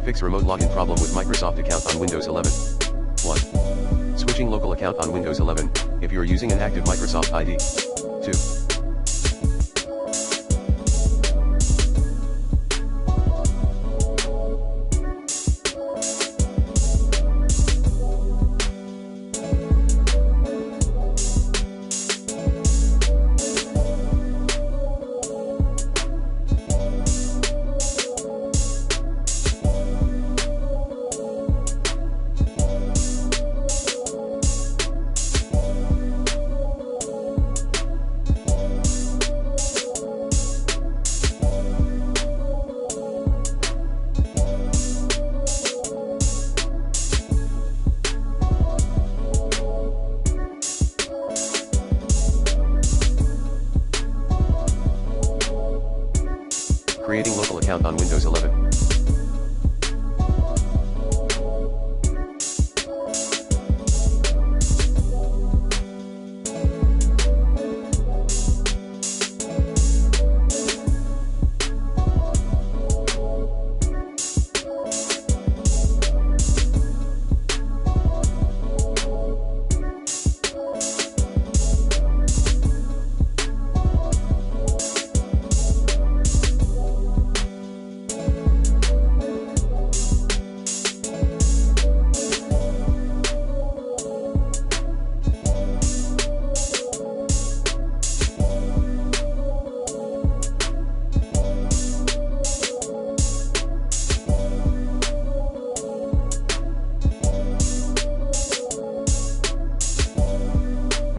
Fix remote login problem with Microsoft account on Windows 11. 1. Switching local account on Windows 11, if you're using an active Microsoft ID. 2. Creating local account on Windows 11.